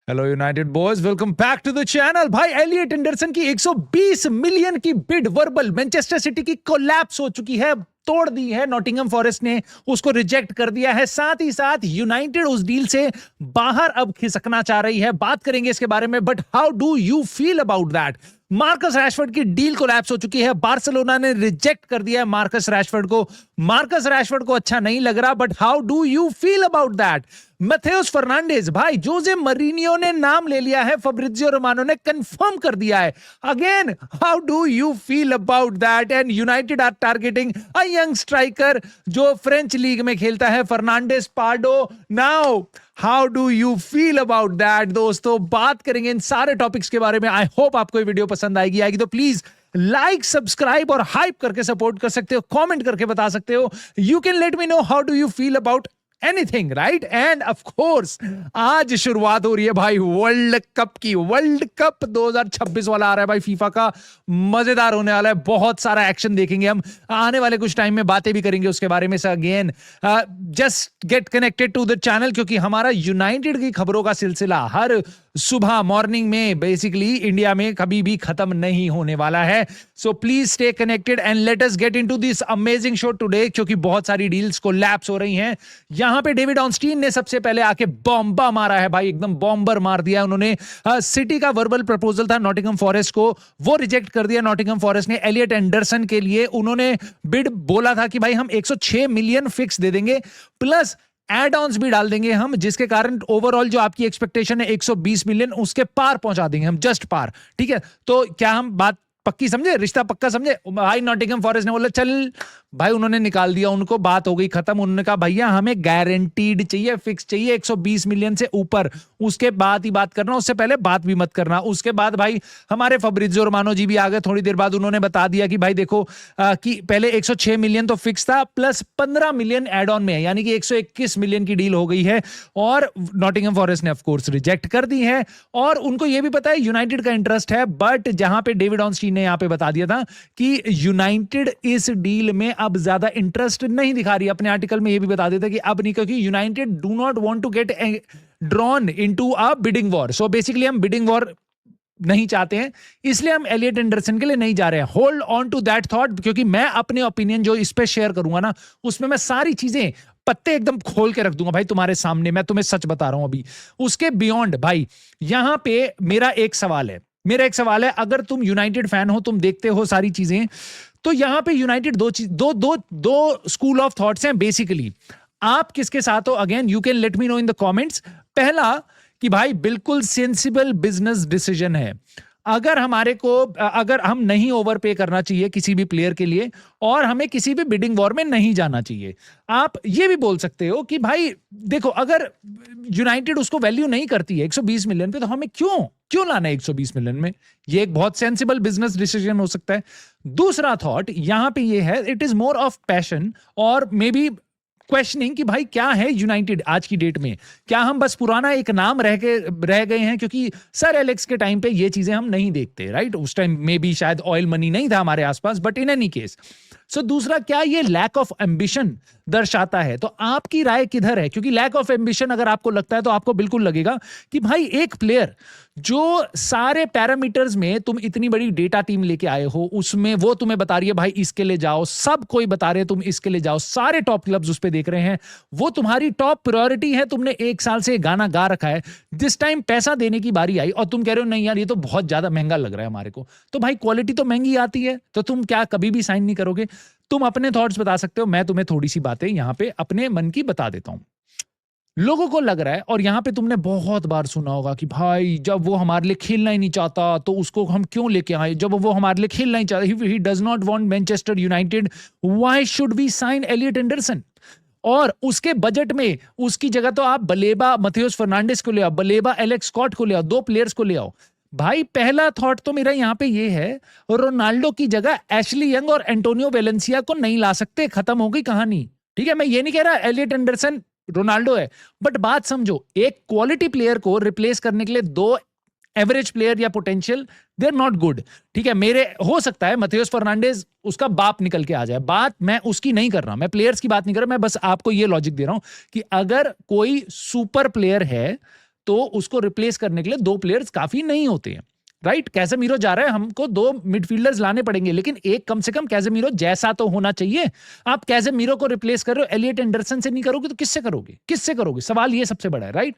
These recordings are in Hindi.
Hello United boys, welcome back to the channel. भाई एलियट एंडरसन की 120 मिलियन की बिड वर्बल मैनचेस्टर सिटी की कोलैप्स हो चुकी है, तोड़ दी है। नॉटिंघम फॉरेस्ट ने उसको रिजेक्ट कर दिया है। साथ ही साथ यूनाइटेड उस डील से बाहर अब खिसकना चाह रही है। बात करेंगे इसके बारे में, but how do you feel about that? Marcus Rashford की डील कोलैप्स हो चुकी है। बार्सिलोना ने रिजेक्ट कर दिया है मार्कस रैशफोर्ड को। मार्कस रैशफोर्ड को अच्छा नहीं लग रहा, but how do you feel about that? Matheus Fernandes, भाई जोसे मरीनियो ने नाम ले लिया है, फब्रिजियो रोमानो ने कंफर्म कर दिया है। Again, how do you feel about that? And United are targeting a young striker जो फ्रेंच लीग में खेलता है, Fernandez Pardo. Now how do you feel about that? दोस्तों, बात करेंगे इन सारे टॉपिक्स के बारे में। आई होप आपको ये वीडियो पसंद आएगी तो प्लीज लाइक, सब्सक्राइब और हाइप करके सपोर्ट कर सकते हो, कमेंट करके बता सकते हो। You can let me know how do you feel about anything, right? End of course आज शुरुआत हो रही है भाई वर्ल्ड कप की। वर्ल्ड कप 2026 वाला आ रहा है भाई, फीफा का। मजेदार होने वाला है, बहुत सारा एक्शन देखेंगे हम आने वाले कुछ टाइम में, बातें भी करेंगे उसके बारे में। Again just get connected to the channel, क्योंकि हमारा यूनाइटेड की खबरों का सिलसिला हर सुबह मॉर्निंग में बेसिकली इंडिया में कभी भी खत्म नहीं होने वाला है। So please stay connected and let us get into this amazing show today, क्योंकि बहुत सारी डील्स को लैप्स हो रही हैं। यहां पे डेविड ऑनस्टीन ने सबसे पहले आके बॉम्बा मारा है भाई, एकदम बॉम्बर मार दिया उन्होंने। सिटी का वर्बल प्रपोजल था नॉटिंघम फॉरेस्ट को, वो रिजेक्ट कर दिया नॉटिंघम फॉरेस्ट ने एलियट एंडरसन के लिए। उन्होंने बिड बोला था कि भाई हम 106 मिलियन फिक्स दे देंगे, प्लस एड ऑन्स भी डाल देंगे हम, जिसके कारण ओवरऑल जो आपकी एक्सपेक्टेशन है 120 मिलियन, उसके पार पहुंचा देंगे हम, जस्ट पार। ठीक है, तो क्या हम बात पक्की समझे, रिश्ता पक्का समझे? भाई नॉटिंघम फॉरेस्ट ने बोला चल भाई, उन्होंने निकाल दिया उनको, बात हो गई खत्म। उन्होंने कहा भैया हमें गारंटीड चाहिए, फिक्स चाहिए 120 मिलियन से ऊपर, उसके बाद ही बात करना, उससे पहले बात भी मत करना। उसके बाद भाई हमारे फब्रिजियो रोमानो जी भी आ गए थोड़ी देर बाद। उन्होंने बता दिया कि भाई देखो कि पहले 106 मिलियन तो फिक्स था, प्लस 15 मिलियन एड ऑन में है, यानी कि 121 मिलियन की डील हो गई है। और नॉटिंघम फॉरेस्ट ने ऑफ कोर्स रिजेक्ट कर दी है, और उनको यह भी पता है यूनाइटेड का इंटरेस्ट है। बट जहां पे डेविड ऑनस्टीन ने यहां पे बता दिया था कि यूनाइटेड इस डील में अब ज्यादा इंटरेस्ट नहीं दिखा रही। अपने आर्टिकल में यह भी बता देता कि अब नहीं, क्योंकि United do not want to get drawn into a bidding war. So basically हम बिडिंग वॉर नहीं चाहते हैं, इसलिए हम एलियट एंडरसन के लिए नहीं जा रहे हैं। Hold on to that thought, क्योंकि मैं अपने ओपिनियन जो इस पे शेयर करूंगा ना, उसमें मैं सारी चीजें पत्ते एकदम खोल के रख दूंगा भाई तुम्हारे सामने। मैं तुम्हें सच बता रहा हूं अभी। उसके बियॉन्ड भाई यहां पे मेरा एक सवाल है, अगर तुम यूनाइटेड फैन हो, तुम देखते हो सारी चीजें, तो यहां पे यूनाइटेड दो स्कूल ऑफ थॉट्स हैं बेसिकली। आप किसके साथ हो? Again you can let me know in the comments. पहला कि भाई बिल्कुल सेंसिबल बिजनेस डिसीजन है, अगर हम नहीं ओवर पे करना चाहिए किसी भी प्लेयर के लिए, और हमें किसी भी बिडिंग वॉर में नहीं जाना चाहिए। आप ये भी बोल सकते हो कि भाई देखो, अगर यूनाइटेड उसको वैल्यू नहीं करती है 120 मिलियन पे, तो हमें क्यों लाना है 120 मिलियन में? ये एक बहुत सेंसिबल बिजनेस डिसीजन हो सकता है। दूसरा थॉट यहां पे ये है, it is more of passion और मे बी क्वेश्चनिंग कि भाई क्या है यूनाइटेड आज की डेट में? क्या हम बस पुराना एक नाम रह गए हैं? क्योंकि सर एलेक्स के टाइम पे ये चीजें हम नहीं देखते, राइट? उस टाइम में भी शायद ऑयल मनी नहीं था हमारे आसपास, बट इन एनी केस। सो दूसरा, क्या ये लैक ऑफ एम्बिशन दर्शाता है? तो आपकी राय किधर है? क्योंकि लैक ऑफ एम्बिशन अगर आपको लगता है, तो आपको बिल्कुल लगेगा कि भाई एक प्लेयर जो सारे पैरामीटर्स में तुम इतनी बड़ी डेटा टीम लेके आए हो, उसमें वो तुम्हें बता रही है भाई इसके लिए जाओ, सब कोई बता रहे हैं तुम इसके लिए जाओ, सारे टॉप क्लब्स उस पे देख रहे हैं, वो तुम्हारी टॉप प्रायोरिटी है, तुमने 1 साल से गाना गा रखा है। जिस टाइम पैसा देने की बारी आई और तुम कह रहे हो नहीं यार ये तो बहुत ज्यादा महंगा लग रहा है हमारे को, तो भाई क्वालिटी तो महंगी आती है, तो तुम क्या कभी भी साइन नहीं करोगे? तुम अपने थॉट्स बता सकते हो, मैं तुम्हें थोड़ी सी बातें यहां पे अपने मन की बता देता हूं। लोगों को लग रहा है, और यहां पे तुमने बहुत बार सुना होगा कि भाई जब वो हमारे लिए खेलना ही नहीं चाहता तो उसको हम क्यों लेके आए? जब वो हमारे लिए खेलना ही चाहता, he does not want Manchester United, why should we sign Elliot Anderson? और उसके बजट में उसकी जगह तो आप बलेबा मैथेउस फर्नांडिस को ले आओ, बलेबा एलेक्स स्कॉट को ले आओ, 2 प्लेयर्स को ले आओ। भाई पहला थॉट तो मेरा यहां पे ये है, रोनाल्डो की जगह एशली यंग और एंटोनियो वेलेंसिया को नहीं ला सकते, खत्म हो गई कहानी। ठीक है, मैं ये नहीं कह रहा एलियट एंडरसन रोनाल्डो है, बट बात समझो, एक क्वालिटी प्लेयर को रिप्लेस करने के लिए 2 एवरेज प्लेयर या potential, they are not good. ठीक है, मेरे हो सकता है मैथेउस फर्नांडिस उसका बाप निकल के आ जाए, बात मैं उसकी नहीं कर रहा, मैं प्लेयर्स की बात नहीं कर रहा, मैं बस आपको ये लॉजिक दे रहा हूं कि अगर कोई सुपर प्लेयर है तो उसको रिप्लेस करने के लिए 2 प्लेयर्स काफी नहीं होते हैं, राइट? कैसेमीरो जा रहा है, हमको 2 मिडफील्डर्स लाने पड़ेंगे, लेकिन एक कम से कम कैसेमीरो जैसा तो होना चाहिए। आप कैसेमीरो को रिप्लेस कर रहे हो, एलियट एंडरसन से नहीं करोगे तो किससे करोगे? किससे करोगे? सवाल ये सबसे बड़ा है, राइट?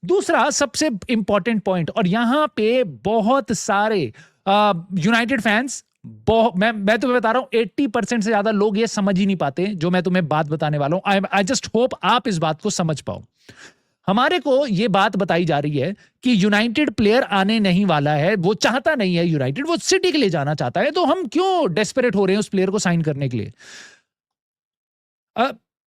दूसरा सबसे इंपॉर्टेंट पॉइंट, और यहां पे बहुत सारे यूनाइटेड फैंस, मैं तुम्हें बता रहा हूं 80% से ज्यादा लोग ये समझ ही नहीं पाते जो मैं तुम्हें बात बताने वाला हूं। आई जस्ट होप आप इस बात को समझ पाओ। हमारे को ये बात बताई जा रही है कि यूनाइटेड प्लेयर आने नहीं वाला है, वो चाहता नहीं है यूनाइटेड, वो सिटी के लिए जाना चाहता है, तो हम क्यों डेस्परेट हो रहे हैं उस प्लेयर को साइन करने के लिए?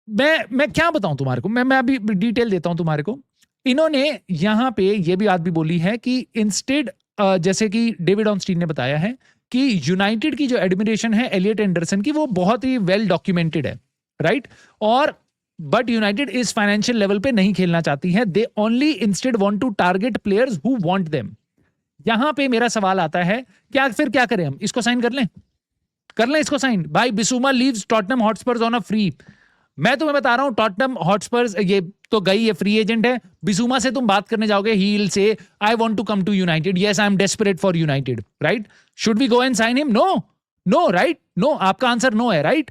मैं क्या बताऊं तुम्हारे को, मैं अभी डिटेल देता हूं तुम्हारे को। इन्होंने यहां पे ये भी बात भी बोली है कि इंस्टेड, जैसे कि डेविड ऑनस्टीन ने बताया है कि यूनाइटेड की जो एडमिरेशन है एलियट एंडरसन की, वो बहुत ही वेल डॉक्यूमेंटेड है, राइट? और बट यूनाइटेड इस फाइनेंशियल लेवल पे नहीं खेलना चाहती है। They only instead want to target players who want them. यहां पे मेरा सवाल आता है, फिर क्या करें हम? इसको साइन कर लें इसको साइन। भाई Bissouma leaves Tottenham Hotspurs on a free. मैं तुम्हें बता रहा हूं टॉटनहम हॉटस्पर्स ये तो गई, ये फ्री एजेंट है। बिसूमा से तुम बात करने जाओगे, he will say I want to come to United, yes I am desperate for United, right? Should we go and sign him? No, right? No, आपका आंसर नो है, राइट?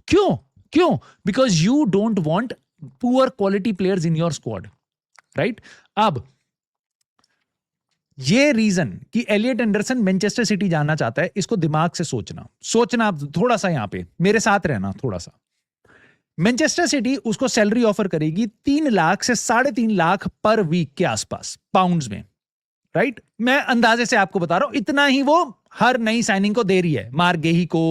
क्यों? Because you don't want poor quality players in your squad, right? अब ये रीजन कि एलियट एंडरसन मैनचेस्टर सिटी जाना चाहता है, इसको दिमाग से सोचना थोड़ा सा, यहां पे मेरे साथ रहना थोड़ा सा। मैनचेस्टर सिटी उसको सैलरी ऑफर करेगी 3 लाख से 3.5 लाख पर वीक के आसपास, पाउंड्स में, राइट? मैं अंदाजे से आपको बता रहा हूं, इतना ही वो हर नई साइनिंग को दे रही है। मार्गेही को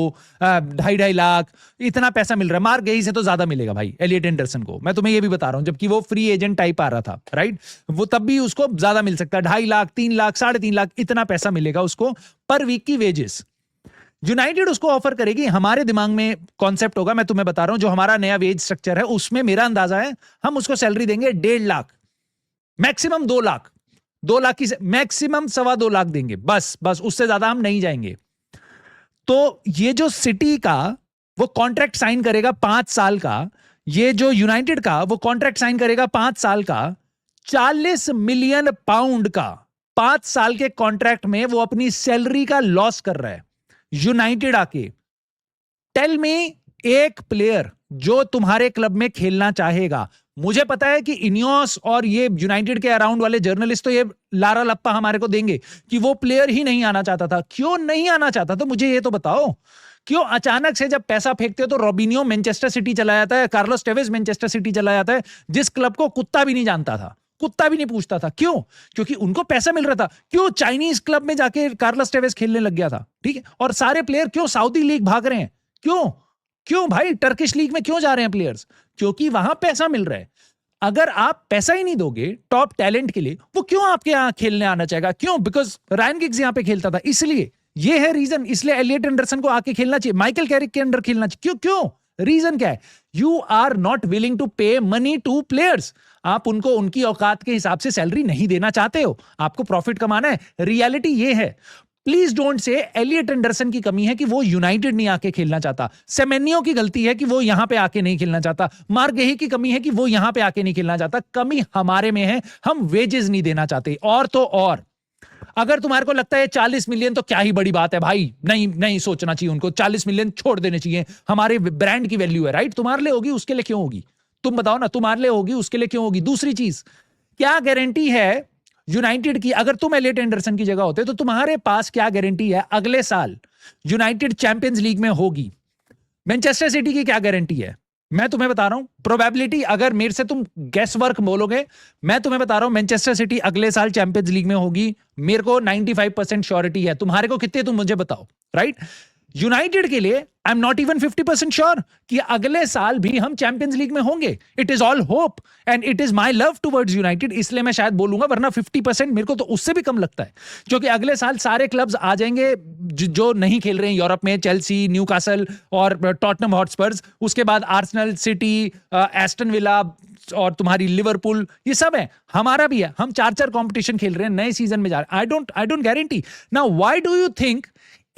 2.5 लाख, इतना पैसा मिल रहा है। मार्गेही से तो ज्यादा मिलेगा भाई एलियट एंडरसन को, मैं तुम्हें ये भी बता रहा हूं, जबकि वो फ्री एजेंट टाइप आ रहा था, राइट? वो तब भी उसको ज्यादा मिल सकता है, 2.5 लाख, 3 लाख, 3.5 लाख, इतना पैसा मिलेगा उसको पर वीक की वेजेस। यूनाइटेड उसको ऑफर करेगी, हमारे दिमाग में कॉन्सेप्ट होगा, मैं तुम्हें बता रहा हूं, जो हमारा नया वेज स्ट्रक्चर है उसमें मेरा अंदाजा है हम उसको सैलरी देंगे 1.5 लाख, मैक्सिमम 2 लाख, 2 लाख की मैक्सिमम 2.25 लाख देंगे, बस उससे ज्यादा हम नहीं जाएंगे। तो ये जो सिटी का वो कॉन्ट्रैक्ट साइन करेगा 5 साल का, ये जो यूनाइटेड का वो कॉन्ट्रैक्ट साइन करेगा 5 साल का, 40 मिलियन पाउंड का 5 साल के कॉन्ट्रैक्ट में वो अपनी सैलरी का लॉस कर रहा है। यूनाइटेड आके टेल मी एक प्लेयर जो तुम्हारे क्लब में खेलना चाहेगा। मुझे पता है कि इनियोस और ये यूनाइटेड के अराउंड वाले जर्नलिस्ट तो ये लारा लप्पा हमारे को देंगे कि वो प्लेयर ही नहीं आना चाहता था। क्यों नहीं आना चाहता? तो मुझे ये तो बताओ, क्यों अचानक से जब पैसा फेंकते हो तो रॉबिनियो मैनचेस्टर सिटी चला जाता है, कार्लोस टेवेज मैनचेस्टर सिटी चला जाता है, जिस क्लब को कुत्ता भी नहीं जानता था, कुत्ता भी नहीं पूछता था। क्यों? क्योंकि उनको पैसा मिल रहा था। क्यों चाइनीज क्लब में जाके कार्लोस टेवेज खेलने लग गया था, ठीक है? और सारे प्लेयर क्यों सऊदी लीग भाग रहे हैं? क्यों भाई टर्किश लीग में क्यों जा रहे हैं प्लेयर्स? क्योंकि वहां पैसा मिल रहा है। अगर आप पैसा ही नहीं दोगे टॉप टैलेंट के लिए, वो क्यों आपके यहां खेलने आना चाहेगा? क्यों? बिकॉज रायन गिग्स यहां पे खेलता था, इसलिए ये है रीजन। इसलिए एलियट एंडरसन को आके खेलना चाहिए, माइकल कैरिक के अंडर खेलना चाहिए। क्यों? रीजन क्या है? You are not willing to pay money to players. आप उनको उनकी औकात के हिसाब से सैलरी नहीं देना चाहते हो, आपको प्रॉफिट कमाना है। रियलिटी ये है। Please don't say Elliot Anderson की कमी है कि वो यूनाइटेड नहीं आके खेलना चाहता। सेमेनियो की गलती है कि वो यहां पे आके नहीं खेलना चाहता। मार्गेही की कमी है कि वो यहां पे आके नहीं खेलना चाहता। कमी हमारे में है, हम वेजेस नहीं देना चाहते। और तो और अगर तुम्हारे को लगता है 40 मिलियन तो क्या ही बड़ी बात है भाई, नहीं सोचना चाहिए उनको, 40 मिलियन छोड़ देने चाहिए। हमारे ब्रांड की वैल्यू है, राइट? तुम्हारे लिए होगी, उसके लिए क्यों होगी? तुम बताओ ना, तुम्हारे लिए होगी, उसके लिए क्यों होगी? दूसरी चीज, क्या गारंटी है यूनाइटेड की? अगर तुम एलियट एंडरसन की जगह होते तो तुम्हारे पास क्या गारंटी है अगले साल यूनाइटेड चैंपियंस लीग में होगी? मैनचेस्टर सिटी की क्या गारंटी है? मैं तुम्हें बता रहा हूं प्रोबेबिलिटी, अगर मेरे से तुम गेस वर्क बोलोगे, मैं तुम्हें बता रहा हूं मैनचेस्टर सिटी अगले साल चैंपियंस लीग में होगी। मेरे को 95% श्योरिटी है। तुम्हारे को कितने, तुम मुझे बताओ, राइट? यूनाइटेड के लिए I am not even 50% sure कि अगले साल भी हम चैंपियंस लीग में होंगे। It is all hope and it is my love towards United, इसलिए मैं शायद बोलूंगा, वरना 50% मेरे को तो उससे भी कम लगता है। क्योंकि अगले साल सारे क्लब्स आ जाएंगे जो नहीं खेल रहे हैं यूरोप में, चेल्सी, न्यूकासल और टॉटनहम हॉटस्पर्स, उसके बाद आर्सेनल, सिटी, एस्टन विला और तुम्हारी लिवरपूल, ये सब है, हमारा भी है। हम 4-4 कंपटीशन खेल रहे हैं, नए सीजन में जा रहे हैं। I don't guarantee. Now why do you think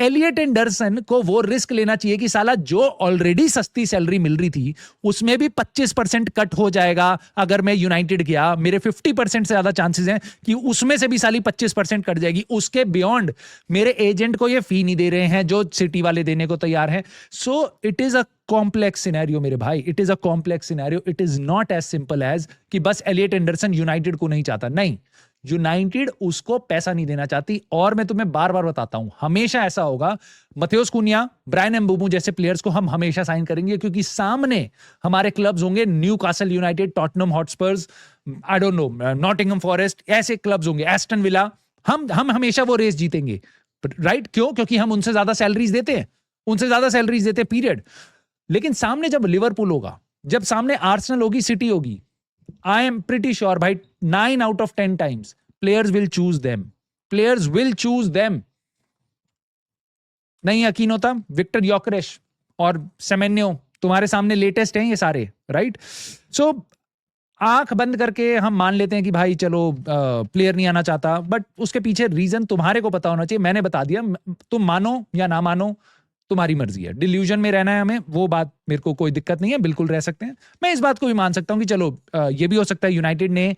Elliot Anderson को वो रिस्क लेना चाहिए कि साला जो ऑलरेडी सस्ती सैलरी मिल रही थी उसमें भी 25% कट हो जाएगा अगर मैं यूनाइटेड गया, मेरे 50% से ज्यादा चांसेस हैं कि उसमें से भी साली 25% कट जाएगी, उसके बियॉन्ड मेरे एजेंट को ये फी नहीं दे रहे हैं जो सिटी वाले देने को तैयार हैं। So it is a complex scenario मेरे भाई, it is a complex scenario, it is not as simple as कि बस एलियट एंडरसन यूनाइटेड को नहीं चाहता, नहीं, यूनाइटेड उसको पैसा नहीं देना चाहती। और मैं तुम्हें बार बार बताता हूं, हमेशा ऐसा होगा, मथेउस कुनिया, ब्रायन एम्बूमो जैसे प्लेयर्स को हम हमेशा साइन करेंगे क्योंकि सामने हमारे क्लब्स होंगे, Newcastle United, Tottenham Hotspurs, I don't no, Nottingham forest, ऐसे क्लब्स होंगे, एस्टन विला, हम हमेशा वो रेस जीतेंगे, राइट? क्यों? क्योंकि हम उनसे ज्यादा सैलरीज देते हैं, उनसे ज्यादा सैलरीज देते हैं, पीरियड। लेकिन सामने जब लिवरपूल होगा, जब सामने आर्सेनल होगी, सिटी होगी, I am pretty sure भाई 9 out of 10 times players will choose them. Players will choose them. नहीं यकीन होता, विक्टर योकरेश और सेमेन्यो तुम्हारे सामने लेटेस्ट हैं ये सारे, राइट? सो आंख बंद करके हम मान लेते हैं कि भाई चलो प्लेयर नहीं आना चाहता, बट उसके पीछे रीजन तुम्हारे को पता होना चाहिए। मैंने बता दिया, तुम मानो या ना मानो तुम्हारी मर्जी है, डिल्यूजन में रहना है हमें, वो बात मेरे को कोई दिक्कत नहीं है, बिल्कुल रह सकते हैं। मैं इस बात को भी मान सकता हूं कि चलो ये भी हो सकता है यूनाइटेड ने,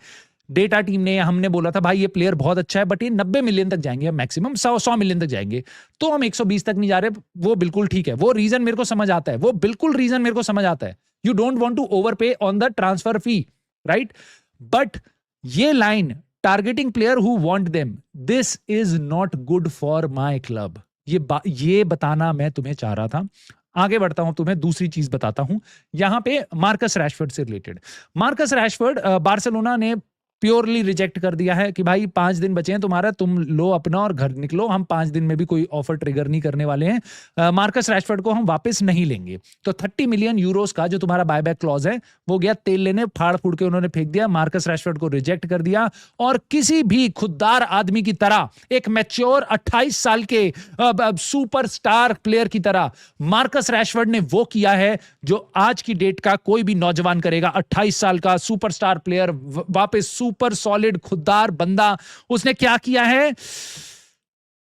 डेटा टीम ने, हमने बोला था भाई ये प्लेयर बहुत अच्छा है बट ये 90 मिलियन तक जाएंगे, मैक्सिमम 100 मिलियन तक जाएंगे, तो हम 120 तक नहीं जा रहे, वो बिल्कुल ठीक है, वो रीजन मेरे को समझ आता है, वो बिल्कुल रीजन मेरे को समझ आता है। You don't want to overpay on the transfer fee, right? But ये line, targeting player who want them, this is not good for my club, ये बताना मैं तुम्हें चाह रहा था। आगे बढ़ता हूं, तुम्हें दूसरी चीज बताता हूं यहां पे मार्कस रैशफोर्ड से रिलेटेड। मार्कस रैशफोर्ड बार्सिलोना ने प्योरली रिजेक्ट कर दिया है कि भाई 5 दिन बचे हैं तुम्हारा, तुम लो अपना और घर निकलो, हम 5 दिन में भी कोई ऑफर ट्रिगर नहीं करने वाले हैं, मार्कस रैशफोर्ड को हम वापस नहीं लेंगे। तो 30 मिलियन यूरोस का जो तुम्हारा बायबैक क्लॉज है वो गया तेल लेने, फाड़ फूड़ के उन्होंने फेंक दिया, मार्कस रैशफोर्ड को रिजेक्ट कर दिया। और किसी भी खुददार आदमी की तरह, एक मैच्योर 28 साल के सुपरस्टार प्लेयर की तरह मार्कस रैशफोर्ड ने वो किया है जो आज की डेट का कोई भी नौजवान करेगा। 28 साल का सुपरस्टार प्लेयर, वापस सुपर सॉलिड खुददार बंदा, उसने क्या किया है?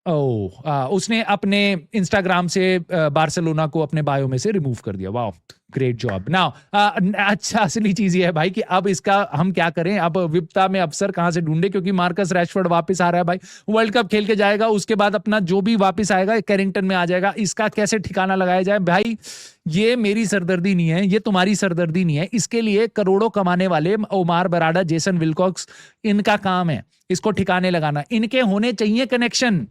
उसने अपने इंस्टाग्राम से बार्सिलोना को अपने बायो में से रिमूव कर दिया। वाह, ग्रेट जॉब। नाउ अच्छा, असली चीज ये है भाई कि अब इसका हम क्या करें, अब विपता में अफसर कहां से ढूंढे, क्योंकि मार्कस रैशफोर्ड वापस आ रहा है भाई, वर्ल्ड कप खेल के जाएगा, उसके बाद अपना जो भी वापस आएगा कैरिंगटन में आ जाएगा। इसका कैसे ठिकाना लगाया जाए भाई, ये मेरी सरदर्दी नहीं है, ये तुम्हारी सरदर्दी नहीं है, इसके लिए करोड़ों कमाने वाले ओमार बराडा, जेसन विल्कॉक्स, इनका काम है इसको ठिकाने लगाना। इनके होने चाहिए कनेक्शन।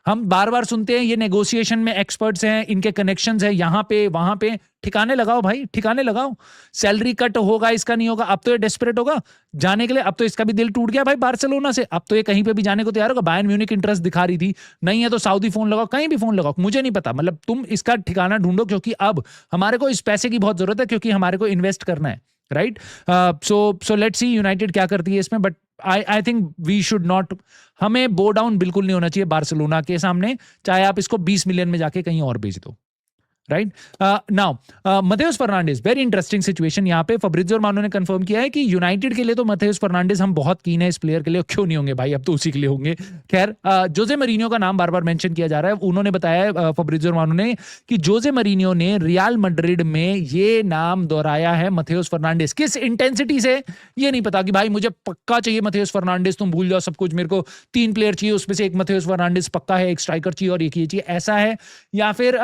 हम बार बार सुनते हैं ये नेगोशिएशन में एक्सपर्ट्स हैं, इनके कनेक्शंस हैं यहाँ पे वहां पे, ठिकाने लगाओ भाई, ठिकाने लगाओ। सैलरी कट होगा, इसका नहीं होगा, अब तो ये डेस्परेट होगा जाने के लिए, अब तो इसका भी दिल टूट गया भाई बार्सिलोना से, अब तो ये कहीं पे भी जाने को तैयार होगा। बायर्न म्यूनिख इंटरेस्ट दिखा रही थी, नहीं है तो सऊदी फोन लगाओ, कहीं भी फोन लगाओ, मुझे नहीं पता, मतलब तुम इसका ठिकाना ढूंढो, क्योंकि अब हमारे को इस पैसे की बहुत जरूरत है, क्योंकि हमारे को इन्वेस्ट करना है, right? So let's see United क्या करती है इसमें, but I think we should not, हमें बो डाउन बिल्कुल नहीं होना चाहिए बार्सिलोना के सामने, चाहे आप इसको 20 मिलियन में जाके कहीं और बेच दो, right? Now Matheus Fernandes, very interesting situation यहाँ पे। फब्रिज़ियो रोमानो ने कंफर्म किया है कि यूनाइटेड के लिए तो मथेउस फर्नांडिस हम बहुत कीन है, इस प्लेयर के लिए क्यों नहीं होंगे भाई, अब तो उसी के लिए होंगे। खैर, जोजे मरीनियो का नाम बार बार मेंशन किया जा रहा है। उन्होंने बताया फब्रिज़ियो रोमानो ने कि जोजे मरीनियो ने रियल मैड्रिड में ये नाम दोहराया है मथेउस फर्नांडिस। किस इंटेंसिटी से ये नहीं पता कि भाई मुझे पक्का चाहिए मथेउस फर्नांडिस, तुम भूल जाओ सब कुछ, मेरे को 3 प्लेयर चाहिए, उसमें से एक मथेउस फर्नांडिस पक्का है, एक स्ट्राइकर चाहिए और एक ये चाहिए, ऐसा है? या फिर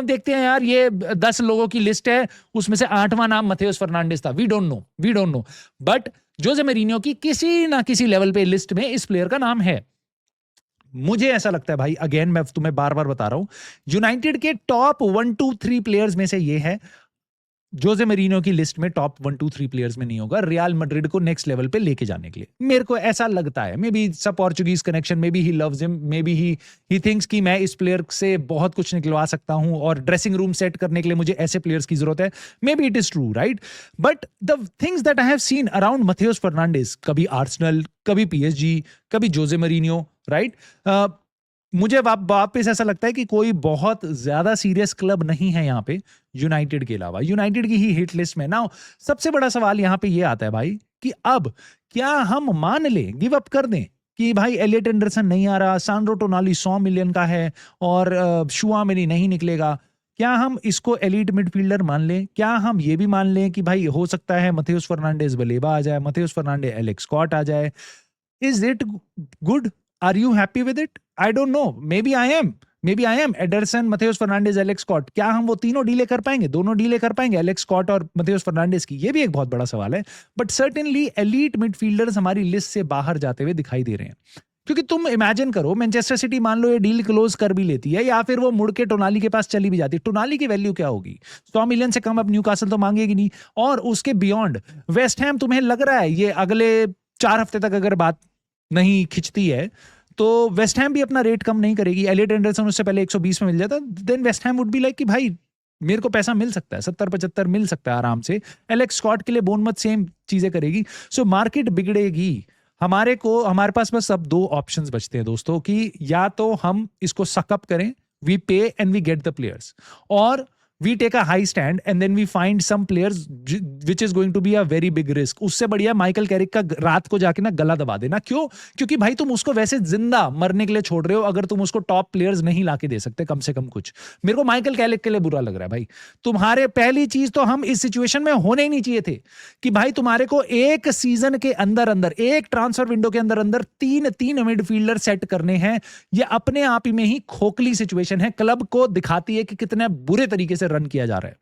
देखते हैं यार, ये 10 लोगों की लिस्ट है, उसमें से 8वां नाम मथेउस फर्नांडिस था। We don't know, but Jose Mourinho की किसी ना किसी लेवल पे लिस्ट में इस प्लेयर का नाम है। मुझे ऐसा लगता है भाई, अगेन मैं तुम्हें बार बार बता रहा हूं, यूनाइटेड के टॉप 1 2 3 प्लेयर्स में से ये है, जोसे मरीनो की लिस्ट में टॉप 1 2 3 प्लेयर्स में नहीं होगा रियल मैड्रिड को नेक्स्ट लेवल पे लेके जाने के लिए, मेरे को ऐसा लगता है। मे बी सब Portuguese connection, may be he loves him, may be he thinks कि मैं इस प्लेयर से बहुत कुछ निकलवा सकता हूं और ड्रेसिंग रूम सेट करने के लिए मुझे ऐसे प्लेयर्स की जरूरत है। Maybe it is true, right? But the things that I have seen around Matheus Fernandes, कभी आर्सेनल, कभी पीएसजी, कभी जोसे मरीनियो, राइट? मुझे वापस ऐसा लगता है कि कोई बहुत ज्यादा सीरियस क्लब नहीं है यहाँ पे यूनाइटेड के अलावा, यूनाइटेड की ही हिट लिस्ट में। ना सबसे बड़ा सवाल यहाँ पे ये आता है भाई कि अब क्या हम मान लें, गिव अप कर दें कि भाई एलियट एंडरसन नहीं आ रहा, सांड्रो टोनाली 100 मिलियन का है और शुआमेनी नहीं निकलेगा, क्या हम इसको एलीट मिडफील्डर मान लें? क्या हम ये भी मान लें कि भाई हो सकता है मथेउस फर्नांडिस बलेबा आ जाए, मथेउस फर्नांडिस एलेक्स स्कॉट आ जाए? Is it good? Are you happy with it? I don't know, maybe I am Ederson, Matheus Fernandes, Alex Scott, क्या हम वो तीनों डीले कर पाएंगे, दोनों डीले कर पाएंगे, एलेक्स स्कॉट और मथेउस फर्नांडिस की? ये भी एक बहुत बड़ा सवाल है। बट सर्टेनली एलीट मिडफील्डर्स हमारी लिस्ट से बाहर जाते हुए दिखाई दे रहे हैं। क्योंकि तुम इमेजिन करो, मैनचेस्टर सिटी मान लो ये डील क्लोज कर भी लेती है या फिर वो मुड़ के टोनाली के पास चली भी जाती है, टोनाली की वैल्यू क्या होगी? 100 मिलियन से कम अब न्यूकासल तो मांगेगी नहीं। और उसके बियॉन्ड वेस्ट हैम, तुम्हें लग रहा है ये अगले 4 हफ्ते तक अगर बात नहीं खिंचती है तो वेस्ट हैम भी अपना रेट कम नहीं करेगी? एलियट एंडरसन उससे पहले 120 में मिल जाता, then West Ham would be like कि भाई मेरे को पैसा मिल सकता है, 70-75 मिल सकता है आराम से। एलेक्स स्कॉट के लिए बोनमथ सेम चीजें करेगी। सो मार्केट बिगड़ेगी। हमारे पास बस अब 2 ऑप्शंस बचते हैं दोस्तों, कि या तो हम इसको सकअप करें, we pay and we get the players, और we take a high stand and then we find some players which is going to be a very big risk। उससे बढ़िया माइकल कैरिक का रात को जाके ना गला दबा देना। क्यों? क्योंकि भाई तुम उसको वैसे जिंदा मरने के लिए छोड़ रहे हो, अगर तुम उसको टॉप प्लेयर्स नहीं लाके दे सकते कम से कम कुछ। मेरे को माइकल कैरिक के लिए बुरा लग रहा है भाई। तुम्हारे पहली चीज तो हम इस सिचुएशन में होने ही नहीं चाहिए थे कि भाई तुम्हारे को एक सीजन के अंदर अंदर, एक ट्रांसफर विंडो के अंदर अंदर तीन मिडफील्डर सेट करने हैं। ये अपने आप ही में ही खोखली सिचुएशन है, क्लब को दिखाती है कि कितने बुरे तरीके से रन किया जा रहा है।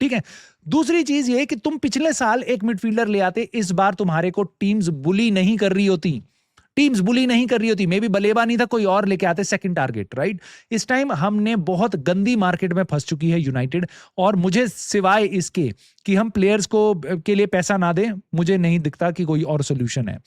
ठीक है। दूसरी चीज ये कि तुम पिछले साल एक मिडफील्डर ले आते, इस बार तुम्हारे को टीम्स बुली नहीं कर रही होती, मे बी बलेबा नहीं था, कोई और लेके आते सेकंड टारगेट, राइट? इस टाइम हमने बहुत गंदी मार्केट में फंस चुकी है यूनाइटेड, और मुझे सिवाय इसके कि हम प्लेयर्स को के लिए पैसा ना दें, मुझे नहीं दिखता कि कोई और सोल्यूशन है।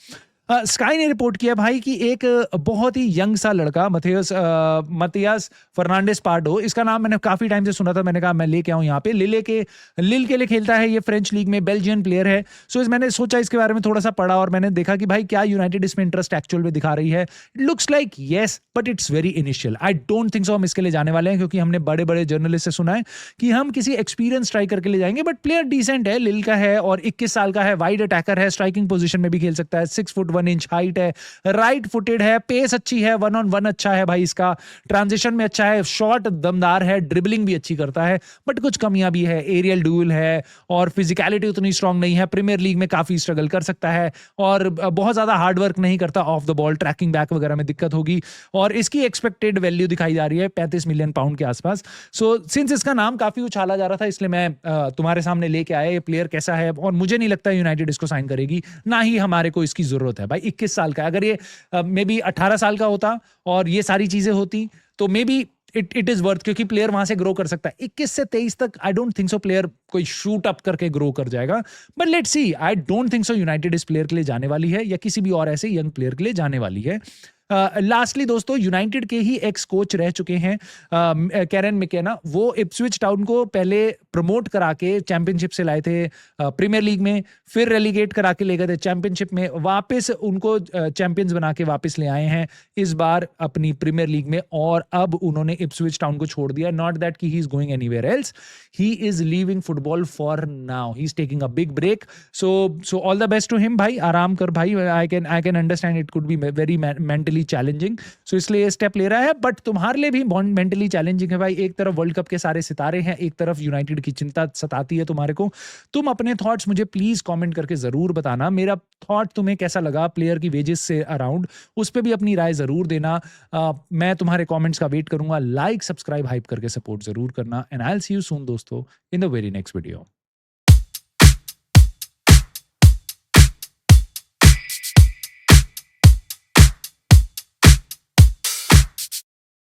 स्काई ने रिपोर्ट किया भाई कि एक बहुत ही यंग सा लड़का मतियास फर्नांडिस पार्डो, इसका नाम मैंने काफी टाइम से सुना था, मैंने कहा मैं लेके आऊं यहाँ पे। लिल के लिए खेलता है ये, फ्रेंच लीग में, बेल्जियन प्लेयर है। सो मैंने सोचा इसके बारे में थोड़ा सा पढ़ा और मैंने देखा कि भाई क्या यूनाइटेड इसमें इंटरेस्ट एक्चुअल में दिखा रही है। Looks like yes, but it's very initial. I don't think so हम इसके लिए जाने वाले हैं, क्योंकि हमने बड़े बड़े जर्नलिस्ट से सुना है कि हम किसी एक्सपीरियंस स्ट्राइकर के लिए जाएंगे। बट प्लेयर डिसेंट है, लिल का है और 21 साल का है, वाइड अटैकर है, स्ट्राइकिंग पोजीशन में भी खेल सकता है, 6 फुट 1 इंच हाइट है, राइट फुटेड है, पेस अच्छी है, 1-on-1 अच्छा है भाई इसका, ट्रांजिशन में अच्छा है, शॉट दमदार है, ड्रिबलिंग भी अच्छी करता है। बट कुछ कमियां भी है, एरियल ड्यूल है और फिजिकलिटी उतनी स्ट्रांग नहीं है, प्रीमियर लीग में काफी स्ट्रगल कर सकता है और बहुत ज्यादा हार्ड वर्क नहीं करता, of the ball tracking back वगैरह में दिक्कत होगी। और इसकी एक्सपेक्टेड वैल्यू दिखाई जा रही है 35 मिलियन पाउंड के आसपास। सो सिंस इसका नाम काफी उछाला जा रहा था, इसलिए मैं तुम्हारे सामने लेके आया ये प्लेयर कैसा है, और मुझे नहीं लगता यूनाइटेड इसको साइन करेगी, ना ही हमारे को इसकी जरूरत है भाई। 21 साल का, अगर ये मे बी 18 साल का होता और ये सारी चीजें होती तो may be it is worth, क्योंकि प्लेयर वहां से ग्रो कर सकता है। 21 से 23 तक I don't think so player कोई शूट अप करके ग्रो कर जाएगा, but let's see. I don't think so United इस प्लेयर के लिए जाने वाली है या किसी भी और ऐसे यंग प्लेयर के लिए जाने वाली है। लास्टली दोस्तों, यूनाइटेड के ही एक्स कोच रह चुके हैं कैरन मैकेना, वो इप्सविच टाउन को पहले प्रमोट करा के चैंपियनशिप से लाए थे प्रीमियर लीग में, फिर रेलीगेट करा के ले गए थे चैंपियनशिप में, वापस उनको चैंपियंस बना के वापस ले आए हैं इस बार अपनी प्रीमियर लीग में, और अब उन्होंने इप्सविच टाउन को छोड़ दिया। नॉट दैट कि he is going anywhere else, he is leaving football for now, he is taking a big break. So all the best to him भाई, आराम कर भाई। I can understand it could be very mentally challenging, so इसलिए ये स्टेप ले रहा है, बट तुम्हारे लिए भी मेंटली चैलेंजिंग है भाई। एक तरफ वर्ल्ड कप के सारे सितारे हैं, एक तरफ यूनाइटेड की चिंता सताती है तुम्हारे को। तुम अपने थॉट्स मुझे प्लीज कमेंट करके जरूर बताना, मेरा थॉट तुम्हें कैसा लगा प्लेयर की वेजेस से अराउंड, उस पर भी अपनी राय जरूर देना। मैं तुम्हारे कमेंट्स का वेट करूंगा। लाइक सब्सक्राइब हाइप करके सपोर्ट जरूर करना, and I will see you soon दोस्तों in the very next video.